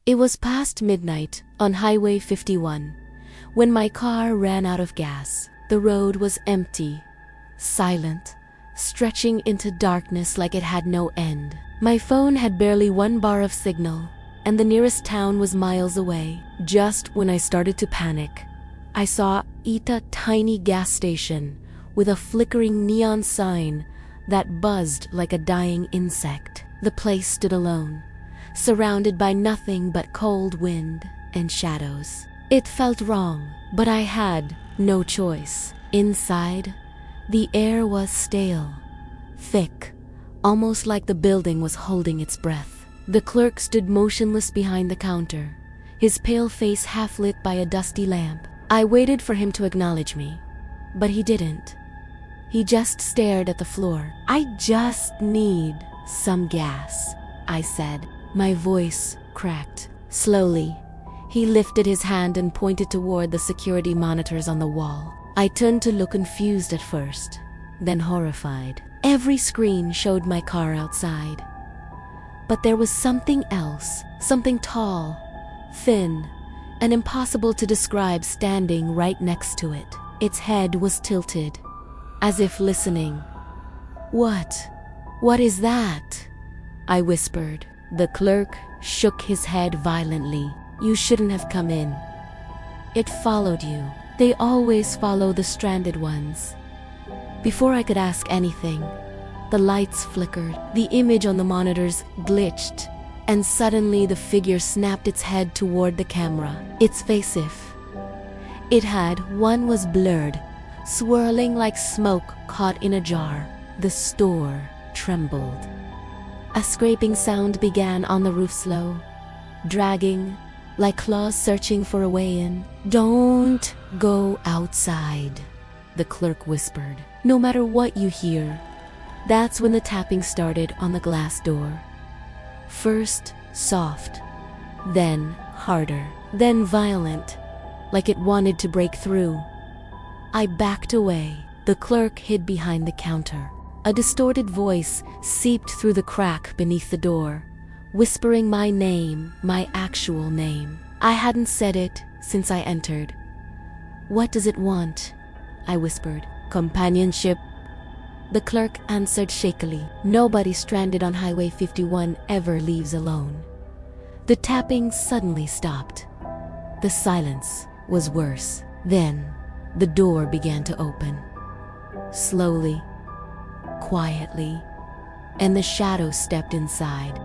It was past midnight on Highway 51 when my car ran out of gas. The road was empty, silent, stretching into darkness like it had no end. My phone had barely 1 bar of signal, and the nearest town was miles away. Just when I started to panic, I saw a tiny gas station with a flickering neon sign that buzzed like a dying insect. The place stood alone, surrounded by nothing but cold wind and shadows. It felt wrong, but I had no choice. Inside, the air was stale, thick, almost like the building was holding its breath. The clerk stood motionless behind the counter, his pale face half lit by a dusty lamp. I waited for him to acknowledge me, but he didn't. He just stared at the floor. "I just need some gas," I said. My voice cracked. Slowly, he lifted his hand and pointed toward the security monitors on the wall. I turned to look confused at first, then horrified. Every screen showed my car outside. But there was something else, something tall, thin, and impossible to describe standing right next to it. Its head was tilted, as if listening. What is that?" I whispered. The clerk shook his head violently. "You shouldn't have come in. It followed you. They always follow the stranded ones." Before I could ask anything, the lights flickered, the image on the monitors glitched, and suddenly the figure snapped its head toward the camera. Its face, if it had one, was blurred, swirling like smoke caught in a jar. The store trembled. A scraping sound began on the roof, slow, dragging, like claws searching for a way in. "Don't go outside," the clerk whispered. "No matter what you hear." That's when the tapping started on the glass door. First soft, then harder, then violent, like it wanted to break through. I backed away. The clerk hid behind the counter. A distorted voice seeped through the crack beneath the door, whispering my name, my actual name. I hadn't said it since I entered. "What does it want?" I whispered. "Companionship," the clerk answered shakily. "Nobody stranded on Highway 51 ever leaves alone." The tapping suddenly stopped. The silence was worse. Then, the door began to open. Slowly, quietly, and the shadow stepped inside.